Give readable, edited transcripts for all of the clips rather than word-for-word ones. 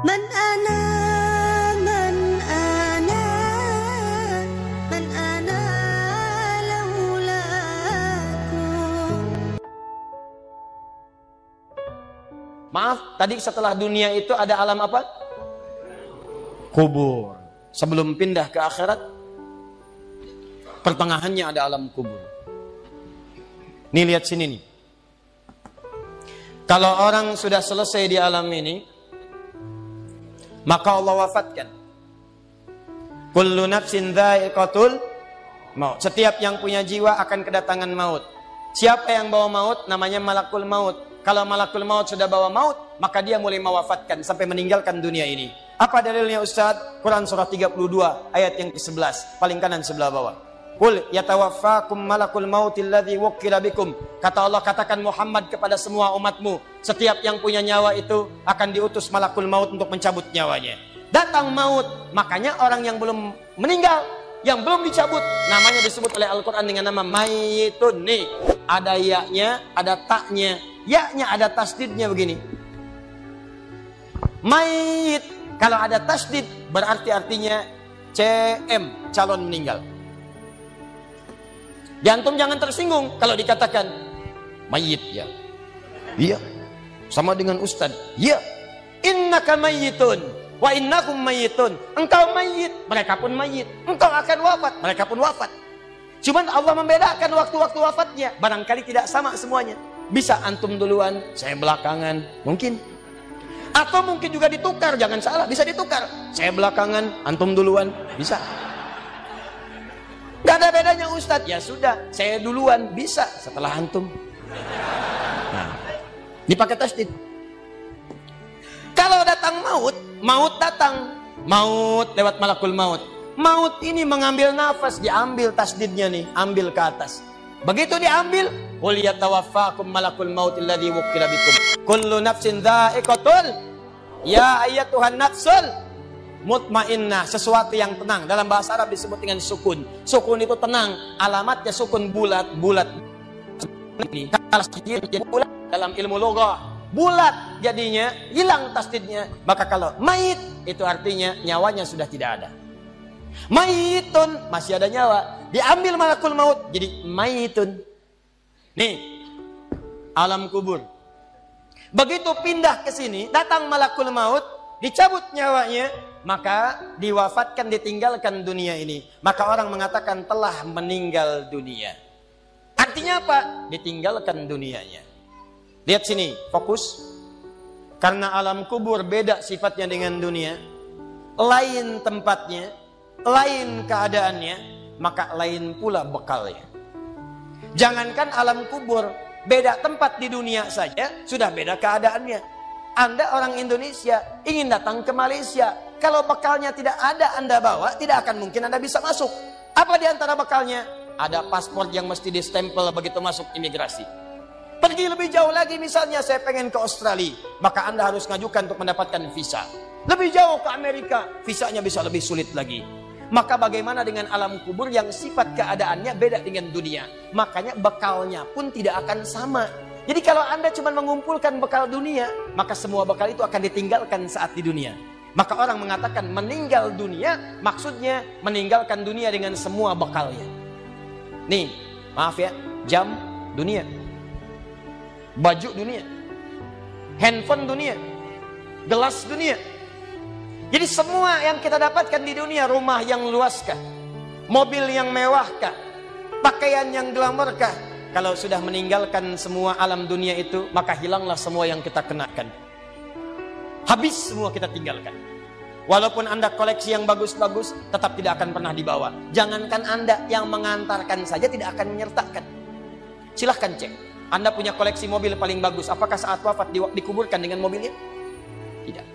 Man ana, man ana, man ana laulakum. Maaf, tadi setelah dunia itu ada alam apa? Kubur. Sebelum pindah ke akhirat, pertengahannya ada alam kubur. Nih lihat sini nih. Kalau orang sudah selesai di alam ini, maka Allah wafatkan. Kullu nafsin dha'iqatul maut. Setiap yang punya jiwa akan kedatangan maut. Siapa yang bawa maut? Namanya malakul maut. Kalau malakul maut sudah bawa maut, maka dia mulai mewafatkan sampai meninggalkan dunia ini. Apa dalilnya Ustaz? Quran surah 32 ayat yang ke-11, paling kanan sebelah bawah. Qul yatawaffakum malakul mautil ladzi wukkila bikum. Kata Allah, katakan Muhammad kepada semua umatmu, setiap yang punya nyawa itu akan diutus malakul maut untuk mencabut nyawanya. Datang maut, makanya orang yang belum meninggal, yang belum dicabut, namanya disebut oleh Al-Quran dengan nama mayitun. Nih, ada ya-nya, ada taknya. Ya-nya ada tasdidnya begini. Mayit, kalau ada tasdid berarti artinya CM, calon meninggal. Jantung jangan tersinggung kalau dikatakan mayit ya. Iya. Sama dengan ustaz. Iya. Innaka mayyitun wa innakum mayyitun. Engkau mayit, mereka pun mayit. Engkau akan wafat, mereka pun wafat. Cuman Allah membedakan waktu-waktu wafatnya. Barangkali tidak sama semuanya. Bisa antum duluan, saya belakangan, mungkin. Atau mungkin juga ditukar, jangan salah, bisa ditukar. Saya belakangan, antum duluan, bisa. Gak ada bedanya Ustadz. Ya sudah, saya duluan, bisa setelah antum. Nah, dipakai tasdid. Kalau datang maut, maut datang. Maut lewat malakul maut. Maut ini mengambil nafas, diambil tasdidnya nih, ambil ke atas. Begitu diambil, qul yatawaffakum malakul maut alladzi wukkila bikum. Kullu nafsin dha'iqatul. Ya ayyatuhan nafsul mutmainnah, sesuatu yang tenang. Dalam bahasa Arab disebut dengan sukun. Sukun itu tenang, alamatnya sukun bulat. Ini kalau jadi bulat dalam ilmu loghah, bulat jadinya, hilang tasdidnya. Maka kalau mayit itu artinya nyawanya sudah tidak ada. Mayitun masih ada nyawa, diambil malakul maut jadi mayitun. Nih, alam kubur. Begitu pindah ke sini, datang malakul maut, dicabut nyawanya, maka diwafatkan, ditinggalkan dunia ini. Maka orang mengatakan telah meninggal dunia. Artinya apa? Ditinggalkan dunianya. Lihat sini, fokus. Karena alam kubur beda sifatnya dengan dunia, lain tempatnya, lain keadaannya, maka lain pula bekalnya. Jangankan alam kubur, beda tempat di dunia saja sudah beda keadaannya. Anda orang Indonesia ingin datang ke Malaysia, kalau bekalnya tidak ada Anda bawa, tidak akan mungkin Anda bisa masuk. Apa di antara bekalnya? Ada paspor yang mesti distempel begitu masuk imigrasi. Pergi lebih jauh lagi, misalnya saya pengen ke Australia, maka Anda harus ngajukan untuk mendapatkan visa. Lebih jauh ke Amerika, visanya bisa lebih sulit lagi. Maka bagaimana dengan alam kubur yang sifat keadaannya beda dengan dunia? Makanya bekalnya pun tidak akan sama. Jadi kalau Anda cuma mengumpulkan bekal dunia, maka semua bekal itu akan ditinggalkan saat di dunia. Maka orang mengatakan meninggal dunia, maksudnya meninggalkan dunia dengan semua bekalnya. Nih, maaf ya, jam dunia, baju dunia, handphone dunia, gelas dunia. Jadi semua yang kita dapatkan di dunia, rumah yang luaskah, mobil yang mewahkah, pakaian yang glamourkah, kalau sudah meninggalkan semua alam dunia itu, maka hilanglah semua yang kita kenakan. Habis semua kita tinggalkan. Walaupun Anda koleksi yang bagus-bagus, tetap tidak akan pernah dibawa. Jangankan Anda, yang mengantarkan saja tidak akan menyertakan. Silahkan cek. Anda punya koleksi mobil paling bagus, apakah saat wafat dikuburkan dengan mobilnya? Tidak.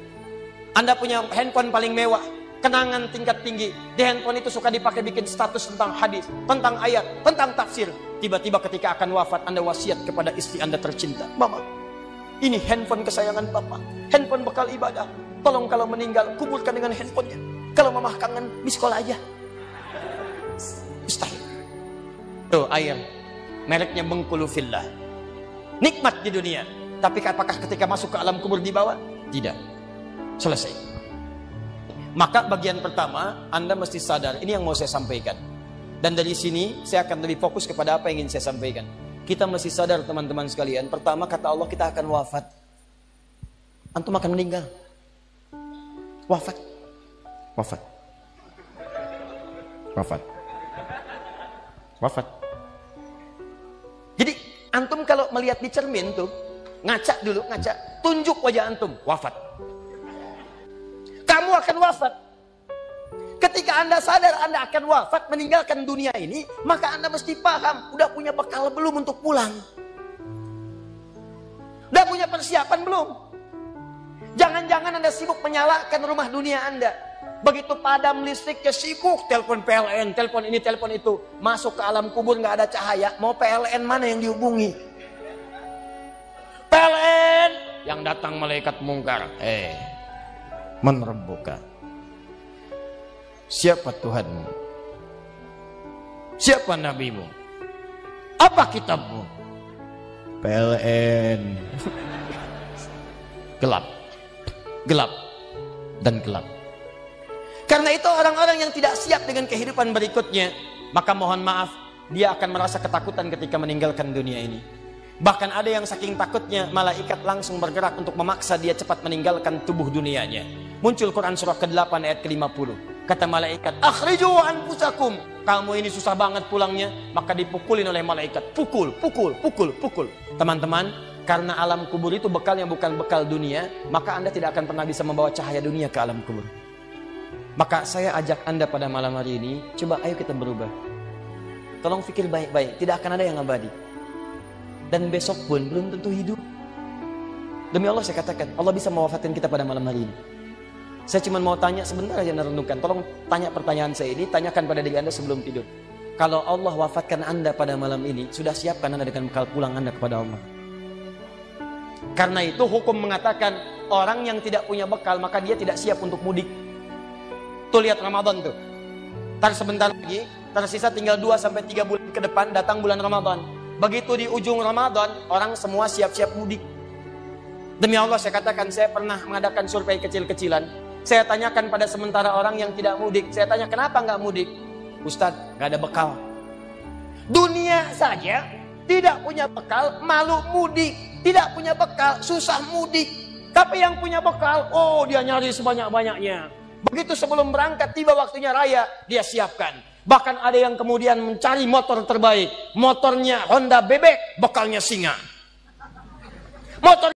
Anda punya handphone paling mewah, kenangan tingkat tinggi. Di handphone itu suka dipakai bikin status tentang hadis, tentang ayat, tentang tafsir. Tiba-tiba ketika akan wafat, Anda wasiat kepada istri Anda tercinta. Mama, ini handphone kesayangan Papa, handphone bekal ibadah. Tolong kalau meninggal, kuburkan dengan handphonenya. Kalau Mama kangen, miss call aja. Mustahil. Tuh air, mereknya Bengkulu Fillah. Nikmat di dunia. Tapi apakah ketika masuk ke alam kubur dibawa? Tidak. Selesai. Maka bagian pertama, Anda mesti sadar, ini yang mau saya sampaikan. Dan dari sini, saya akan lebih fokus kepada apa yang ingin saya sampaikan. Kita mesti sadar teman-teman sekalian, pertama kata Allah kita akan wafat. Antum akan meninggal. Wafat. Wafat. Wafat. Wafat. Jadi, antum kalau melihat di cermin tuh, ngaca dulu, ngaca. Tunjuk wajah antum, wafat. Kamu akan wafat. Ketika Anda sadar Anda akan wafat, meninggalkan dunia ini, maka Anda mesti paham, udah punya bekal belum untuk pulang? Udah punya persiapan belum? Jangan-jangan Anda sibuk menyalakan rumah dunia Anda. Begitu padam listriknya sibuk, telepon PLN, telepon ini, telepon itu. Masuk ke alam kubur nggak ada cahaya, mau PLN mana yang dihubungi? PLN yang datang malaikat mungkar. Man rabbuka? Siapa Tuhanmu? Siapa nabimu? Apa kitabmu? PLN. Gelap. Gelap dan gelap. Karena itu orang-orang yang tidak siap dengan kehidupan berikutnya, maka mohon maaf, dia akan merasa ketakutan ketika meninggalkan dunia ini. Bahkan ada yang saking takutnya, malaikat langsung bergerak untuk memaksa dia cepat meninggalkan tubuh dunianya. Muncul Quran surah ke-8 ayat ke-50. Kata malaikat, akhriju anfusakum. Kamu ini susah banget pulangnya, maka dipukulin oleh malaikat. Pukul, pukul, pukul, pukul. Teman-teman, karena alam kubur itu bekalnya bukan bekal dunia, maka Anda tidak akan pernah bisa membawa cahaya dunia ke alam kubur. Maka saya ajak Anda pada malam hari ini, coba ayo kita berubah. Tolong pikir baik-baik, tidak akan ada yang abadi. Dan besok pun belum tentu hidup. Demi Allah saya katakan, Allah bisa mewafatkan kita pada malam hari ini. Saya cuma mau tanya sebentar aja merenungkan. Tolong tanya pertanyaan saya ini, tanyakan pada diri Anda sebelum tidur. Kalau Allah wafatkan Anda pada malam ini, sudah siapkan Anda dengan bekal pulang Anda kepada Allah. Karena itu hukum mengatakan, orang yang tidak punya bekal, maka dia tidak siap untuk mudik. Tuh lihat Ramadan tuh. Ntar sebentar lagi, tersisa tinggal 2-3 bulan ke depan, datang bulan Ramadan. Begitu di ujung Ramadan, orang semua siap-siap mudik. Demi Allah saya katakan, saya pernah mengadakan survei kecil-kecilan. Saya tanyakan pada sementara orang yang tidak mudik. Saya tanya, kenapa nggak mudik? Ustadz, nggak ada bekal. Dunia saja tidak punya bekal, malu mudik. Tidak punya bekal, susah mudik. Tapi yang punya bekal, oh dia nyari sebanyak-banyaknya. Begitu sebelum berangkat, tiba waktunya raya, dia siapkan. Bahkan ada yang kemudian mencari motor terbaik. Motornya Honda bebek, bekalnya singa. Motor